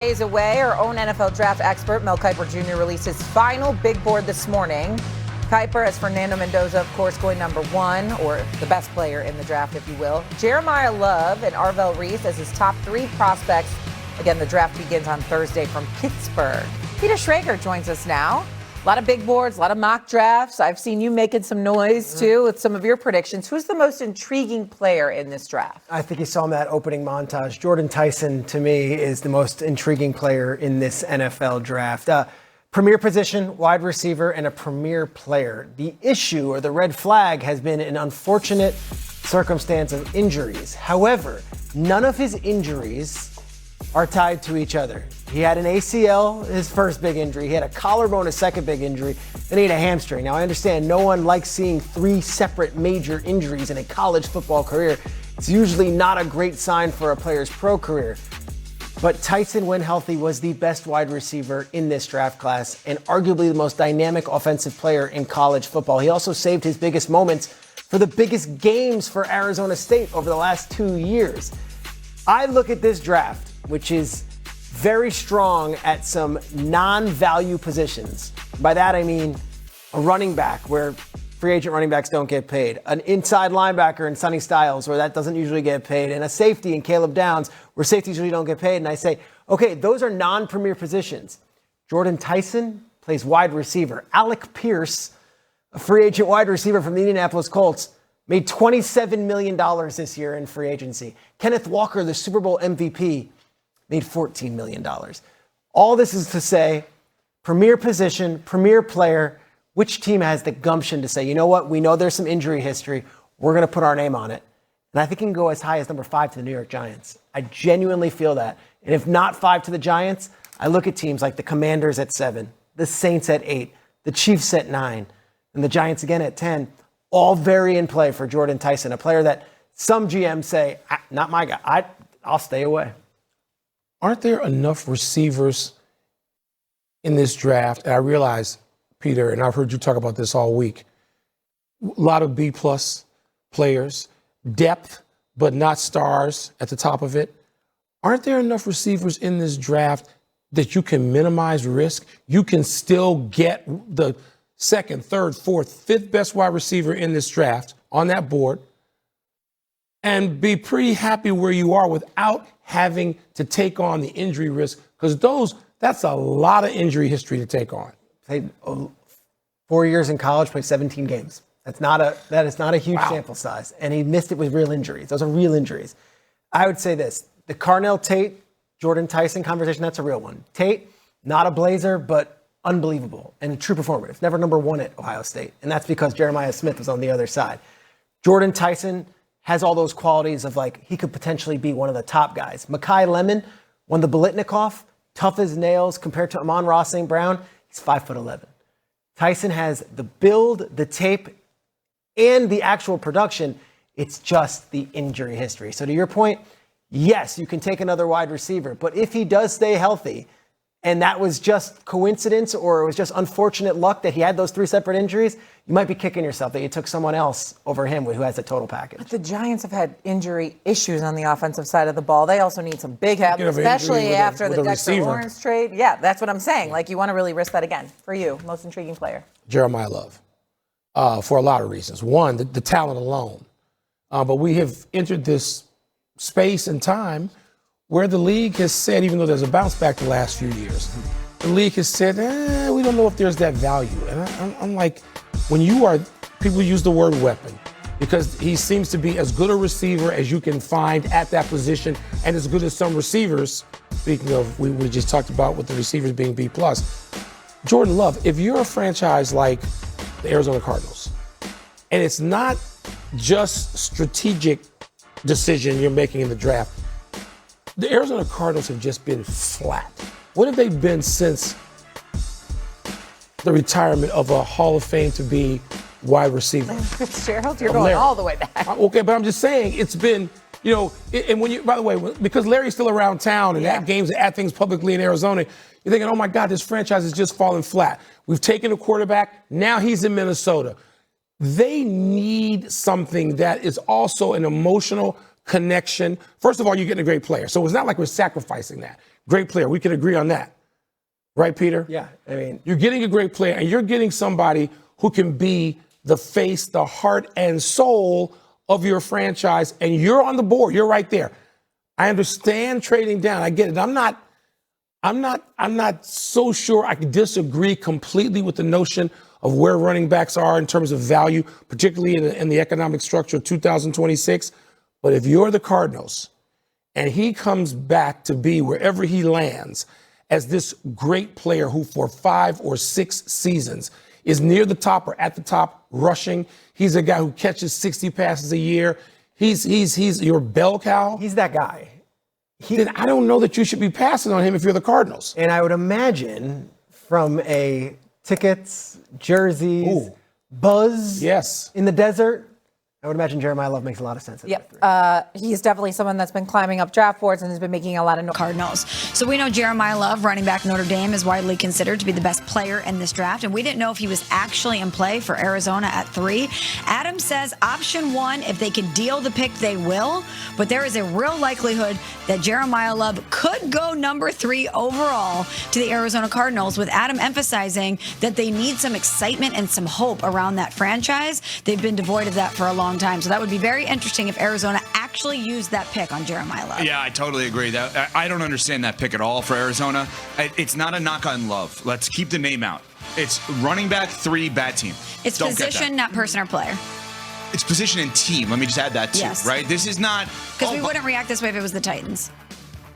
Days away, our own NFL draft expert, Mel Kiper Jr., released his final big board this morning. Kiper has Fernando Mendoza, of course, going number 1, or the best player in the draft, if you will. Jeremiyah Love and Arvell Reese as his top 3 prospects. Again, the draft begins on Thursday from Pittsburgh. Peter Schrager joins us now. A lot of big boards, a lot of mock drafts. I've seen you making some noise, too, with some of your predictions. Who's the most intriguing player in this draft? I think you saw in that opening montage. Jordan Tyson, to me, is the most intriguing player in this NFL draft. Premier position, wide receiver, and a premier player. The issue, or the red flag, has been an unfortunate circumstance of injuries. However, none of his injuries are tied to each other. He had an ACL, his first big injury. He had a collarbone, his second big injury. Then he had a hamstring. Now, I understand no one likes seeing 3 separate major injuries in a college football career. It's usually not a great sign for a player's pro career. But Tyson, when healthy, was the best wide receiver in this draft class and arguably the most dynamic offensive player in college football. He also saved his biggest moments for the biggest games for Arizona State over the last 2 years. I look at this draft, which is very strong at some non-value positions. By that, I mean a running back where free agent running backs don't get paid, an inside linebacker in Sonny Styles where that doesn't usually get paid, and a safety in Caleb Downs where safeties usually don't get paid. And I say, okay, those are non-premier positions. Jordan Tyson plays wide receiver. Alec Pierce, a free agent wide receiver from the Indianapolis Colts, made $27 million this year in free agency. Kenneth Walker, the Super Bowl MVP, made $14 million. All this is to say, premier position, premier player, which team has the gumption to say, you know what, we know there's some injury history, we're going to put our name on it. And I think it can go as high as number 5 to the New York Giants. I genuinely feel that. And if not 5 to the Giants, I look at teams like the Commanders at 7, the Saints at 8, the Chiefs at 9, and the Giants again at 10, all very in play for Jordan Tyson, a player that some GMs say, not my guy, I'll stay away. Aren't there enough receivers in this draft? And I realize, Peter, and I've heard you talk about this all week, a lot of B-plus players, depth, but not stars at the top of it. Aren't there enough receivers in this draft that you can minimize risk? You can still get the 2nd, 3rd, 4th, 5th best wide receiver in this draft on that board and be pretty happy where you are without having to take on the injury risk, because that's a lot of injury history to take on. Played 4 years in college, played 17 games. That is not a huge sample size. And he missed it with real injuries. Those are real injuries. I would say this, the Carnell Tate, Jordan Tyson conversation, that's a real one. Tate, not a Blazer, but unbelievable and a true performer. It's never number 1 at Ohio State. And that's because Jeremiah Smith was on the other side. Jordan Tyson has all those qualities of, like, he could potentially be one of the top guys. Mekhi Lemon won the Biletnikoff, tough as nails compared to Amon-Ra St. Brown. He's 5'11". Tyson has the build, the tape, and the actual production. It's just the injury history. So to your point, yes, you can take another wide receiver, but if he does stay healthy, and that was just coincidence or it was just unfortunate luck that he had those 3 separate injuries, you might be kicking yourself that you took someone else over him who has a total package. But the Giants have had injury issues on the offensive side of the ball. They also need some big help, especially after the Dexter Lawrence trade. Yeah, that's what I'm saying. Like, you want to really risk that again. For you, most intriguing player. Jeremiyah Love, for a lot of reasons. One, the talent alone. But we have entered this space and time where the league has said, even though there's a bounce back the last few years, the league has said, we don't know if there's that value. And I'm like, people use the word weapon because he seems to be as good a receiver as you can find at that position and as good as some receivers. Speaking of, we just talked about with the receivers being B+. Jordan Love, if you're a franchise like the Arizona Cardinals, and it's not just strategic decision you're making in the draft, the Arizona Cardinals have just been flat. What have they been since the retirement of a Hall of Fame to be wide receiver? Fitzgerald, you're going all the way back. Okay, but I'm just saying it's been, and when you, by the way, because Larry's still around town and at games, at things publicly in Arizona, you're thinking, oh my God, this franchise is just falling flat. We've taken a quarterback, now he's in Minnesota. They need something that is also an emotional connection. First of all, you're getting a great player. So it's not like we're sacrificing that. Great player. We can agree on that. Right, Peter? Yeah, I mean, you're getting a great player, and you're getting somebody who can be the face, the heart, and soul of your franchise, and you're on the board. You're right there. I understand trading down. I get it. I'm not so sure I can disagree completely with the notion of where running backs are in terms of value, particularly in the economic structure of 2026. But if you're the Cardinals and he comes back to be wherever he lands as this great player who for 5 or 6 seasons is near the top or at the top rushing, he's a guy who catches 60 passes a year. He's your bell cow. he's that guy. Then I don't know that you should be passing on him if you're the Cardinals. And I would imagine from a tickets, jerseys, Ooh. buzz Yes. in the desert, I would imagine Jeremiah Love makes a lot of sense. Yep. He's definitely someone that's been climbing up draft boards and has been making a lot of noise. Cardinals. So we know Jeremiah Love, running back Notre Dame, is widely considered to be the best player in this draft, and we didn't know if he was actually in play for Arizona at 3. Adam says option 1, if they can deal the pick, they will, but there is a real likelihood that Jeremiah Love could go number 3 overall to the Arizona Cardinals, with Adam emphasizing that they need some excitement and some hope around that franchise. They've been devoid of that for a long time. So that would be very interesting if Arizona actually used that pick on Jeremiah Love. Yeah, I totally agree. I don't understand that pick at all for Arizona. It's not a knock on Love. Let's keep the name out. It's running back 3, bad team. It's Don't get position, that. not person or player. It's position and team. Let me just add that too, Yes. right? This is not... Because we wouldn't react this way if it was the Titans.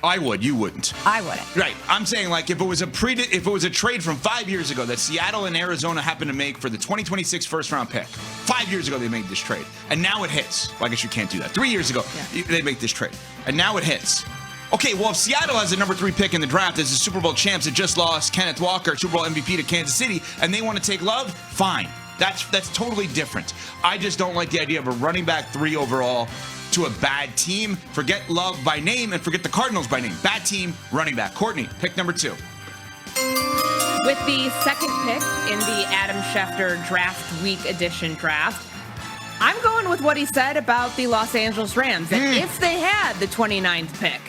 I would. You wouldn't. I wouldn't. Right. I'm saying, like, if it was a trade from 5 years ago that Seattle and Arizona happened to make for the 2026 first-round pick. 5 years ago they made this trade, and now it hits. Well, I guess you can't do that. 3 years ago they make this trade, and now it hits. Okay, well, if Seattle has a number 3 pick in the draft as the Super Bowl champs that just lost Kenneth Walker, Super Bowl MVP to Kansas City, and they want to take Love, fine. That's totally different. I just don't like the idea of a running back 3 overall to a bad team. Forget Love by name and forget the Cardinals by name. Bad team, running back. Courtney, pick number 2. With the second pick in the Adam Schefter Draft Week Edition draft, I'm going with what he said about the Los Angeles Rams. That if they had the 29th pick,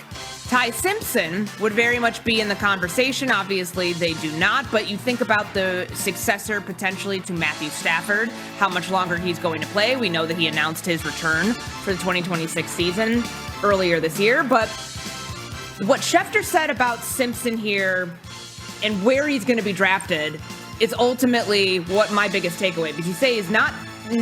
Ty Simpson would very much be in the conversation. Obviously, they do not. But you think about the successor potentially to Matthew Stafford, how much longer he's going to play. We know that he announced his return for the 2026 season earlier this year. But what Schefter said about Simpson here and where he's going to be drafted is ultimately what my biggest takeaway, because he's not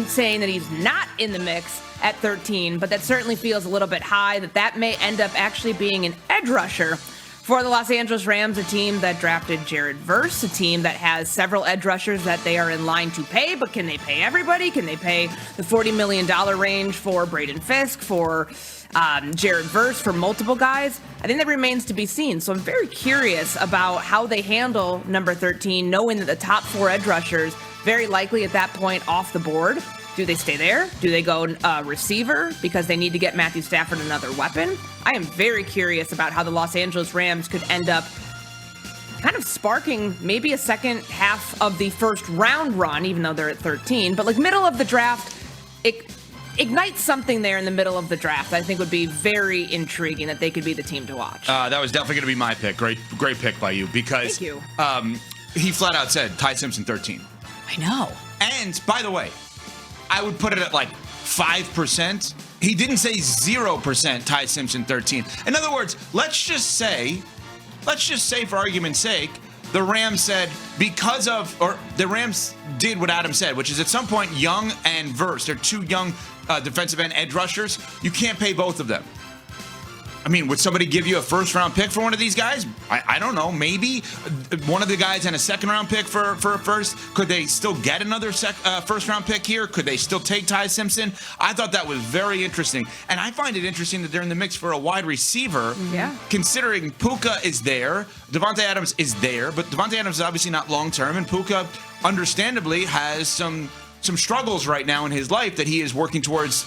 saying that he's not in the mix at 13, but that certainly feels a little bit high, that may end up actually being an edge rusher for the Los Angeles Rams, a team that drafted Jared Verse, a team that has several edge rushers that they are in line to pay, but can they pay everybody? Can they pay the $40 million range for Braden Fisk, for Jared Verse, for multiple guys? I think that remains to be seen. So I'm very curious about how they handle number 13, knowing that the top 4 edge rushers very likely at that point off the board. Do they stay there? Do they go receiver because they need to get Matthew Stafford another weapon? I am very curious about how the Los Angeles Rams could end up kind of sparking maybe a second half of the first round run, even though they're at 13. But like middle of the draft, ignite something there in the middle of the draft. I think would be very intriguing that they could be the team to watch. That was definitely going to be my pick. Great pick by you, because Thank you. He flat out said Ty Simpson 13. I know. And by the way, I would put it at like 5%. He didn't say 0% Ty Simpson 13. In other words, let's just say for argument's sake, the Rams said the Rams did what Adam said, which is at some point Young and Verse, they're 2 young defensive end edge rushers. You can't pay both of them. I mean, would somebody give you a first-round pick for one of these guys? I don't know. Maybe one of the guys and a second-round pick for a first. Could they still get another first-round pick here? Could they still take Ty Simpson? I thought that was very interesting. And I find it interesting that they're in the mix for a wide receiver. Yeah. Considering Puka is there, Devontae Adams is there, but Devontae Adams is obviously not long-term, and Puka, understandably, has some struggles right now in his life that he is working towards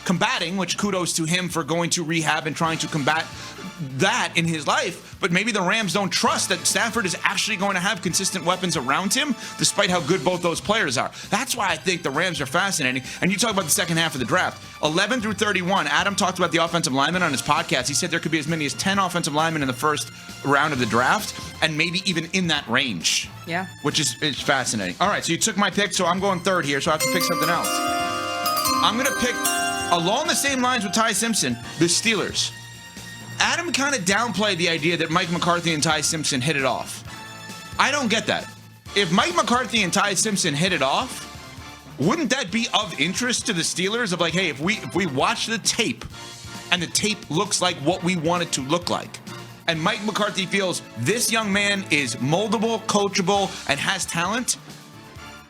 combating, which kudos to him for going to rehab and trying to combat that in his life. But maybe the Rams don't trust that Stafford is actually going to have consistent weapons around him, despite how good both those players are. That's why I think the Rams are fascinating. And you talk about the second half of the draft, 11 through 31. Adam talked about the offensive linemen on his podcast. He said there could be as many as 10 offensive linemen in the first round of the draft, and maybe even in that range. Yeah. Which is fascinating. All right, so you took my pick, so I'm going third here, so I have to pick something else. I'm going to pick, along the same lines with Ty Simpson, the Steelers. Adam kind of downplayed the idea that Mike McCarthy and Ty Simpson hit it off. I don't get that. If Mike McCarthy and Ty Simpson hit it off, wouldn't that be of interest to the Steelers? Of like, hey, if we watch the tape and the tape looks like what we want it to look like, and Mike McCarthy feels this young man is moldable, coachable, and has talent,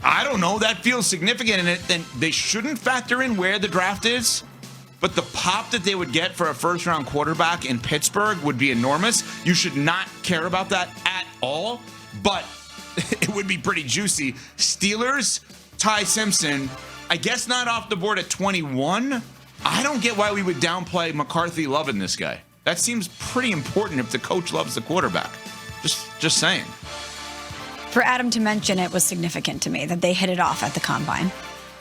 I don't know, that feels significant, and then they shouldn't factor in where the draft is. But the pop that they would get for a first-round quarterback in Pittsburgh would be enormous. You should not care about that at all, but it would be pretty juicy. Steelers, Ty Simpson, I guess not off the board at 21. I don't get why we would downplay McCarthy loving this guy. That seems pretty important if the coach loves the quarterback. Just saying. For Adam to mention it was significant to me that they hit it off at the Combine.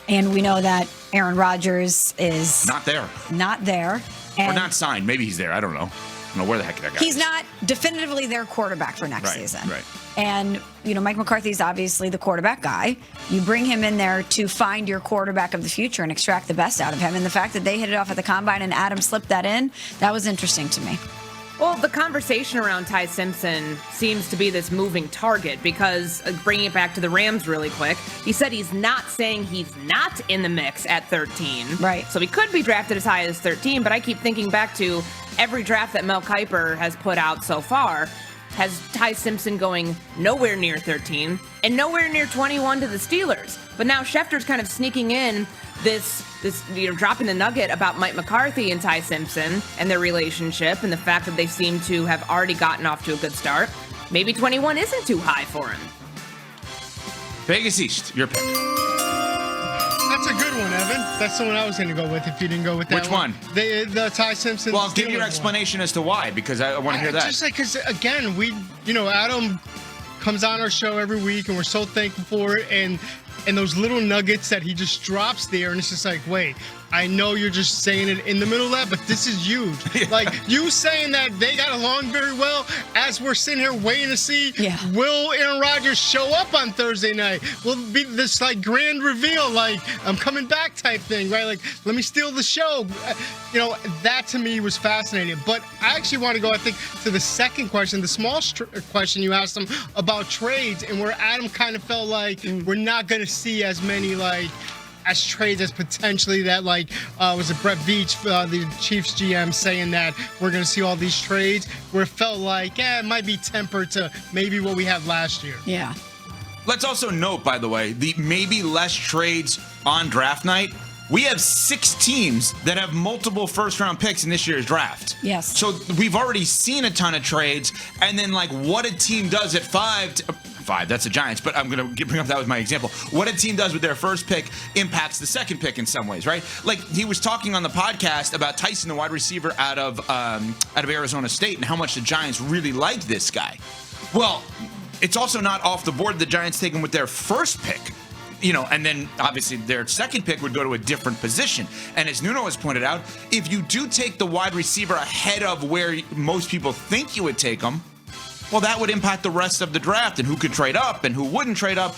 And we know that Aaron Rodgers is not there. And or not signed. Maybe he's there. I don't know. I don't know where the heck that guy he's is. Not definitively their quarterback for next season. Right. And, Mike McCarthy's obviously the quarterback guy. You bring him in there to find your quarterback of the future and extract the best out of him. And the fact that they hit it off at the Combine and Adam slipped that in, that was interesting to me. Well, the conversation around Ty Simpson seems to be this moving target because, bringing it back to the Rams really quick, he said he's not saying he's not in the mix at 13. Right. So he could be drafted as high as 13, but I keep thinking back to every draft that Mel Kiper has put out so far has Ty Simpson going nowhere near 13 and nowhere near 21 to the Steelers. But now Schefter's kind of sneaking in this dropping the nugget about Mike McCarthy and Ty Simpson and their relationship and the fact that they seem to have already gotten off to a good start. Maybe 21 isn't too high for him. Vegas East, your pick. That's a good one, Evan. That's the one I was going to go with if you didn't go with that. Which one? The Ty Simpson. Well, give your explanation as to why, because I want to hear that. Just like, because again, Adam comes on our show every week, and we're so thankful for it, and those little nuggets that he just drops there, and it's just like, wait, I know you're just saying it in the middle of that, but this is huge. Yeah. Like, you saying that they got along very well as we're sitting here waiting to see, will Aaron Rodgers show up on Thursday night? Will it be this, like, grand reveal, like, I'm coming back type thing, right? Like, let me steal the show. That to me was fascinating. But I actually want to go, I think, to the second question, the small question you asked him about trades, and where Adam kind of felt like we're not going to see as many, like, as trades as potentially that, like, was it Brett Veach, the Chiefs GM, saying that we're going to see all these trades, where it felt like, it might be tempered to maybe what we had last year. Yeah. Let's also note, by the way, the maybe less trades on draft night. We have 6 teams that have multiple first-round picks in this year's draft. Yes. So we've already seen a ton of trades, and then, like, what a team does at 5, that's the Giants, but I'm going to bring up that was my example. What a team does with their first pick impacts the second pick in some ways, right? Like, he was talking on the podcast about Tyson, the wide receiver out of Arizona State, and how much the Giants really liked this guy. Well, it's also not off the board the Giants take him with their first pick. And then obviously their second pick would go to a different position. And as Nuno has pointed out, if you do take the wide receiver ahead of where most people think you would take him, well, that would impact the rest of the draft and who could trade up and who wouldn't trade up.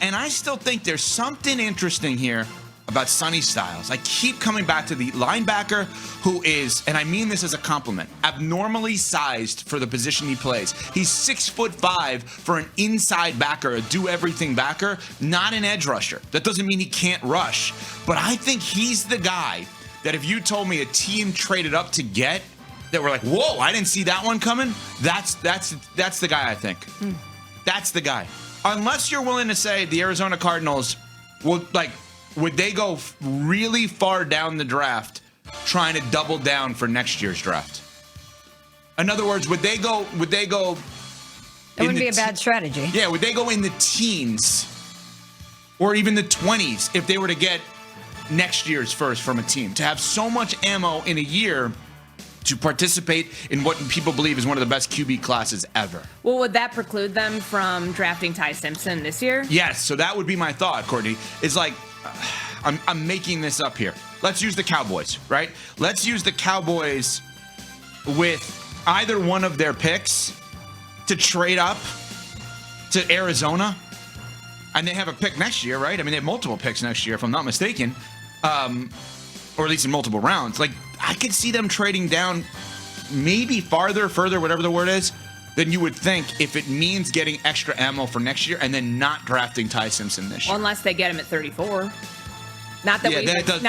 And I still think there's something interesting here about Sonny Styles. I keep coming back to the linebacker who is, and I mean this as a compliment, abnormally sized for the position he plays. He's 6'5" for an inside backer, a do-everything backer, not an edge rusher. That doesn't mean he can't rush, but I think he's the guy that if you told me a team traded up to get, that were like, whoa, I didn't see that one coming, that's the guy I think. That's the guy. Unless you're willing to say the Arizona Cardinals would they go really far down the draft trying to double down for next year's draft? In other words, would they go? It wouldn't be a bad strategy. Yeah, would they go in the teens or even the 20s if they were to get next year's first from a team. To have so much ammo in a year to participate in what people believe is one of the best QB classes ever. Well, would that preclude them from drafting Ty Simpson this year? Yes, so that would be my thought, Courtney. Is like, I'm making this up here. Let's use the Cowboys, right? Let's use the Cowboys with either one of their picks to trade up to Arizona. And they have a pick next year, right? I mean, they have multiple picks next year, if I'm not mistaken. Or at least in multiple rounds. Like, I could see them trading down maybe further, whatever the word is, than you would think if it means getting extra ammo for next year and then not drafting Ty Simpson this year. Well, unless they get him at 34. Not that Yeah, we that does- not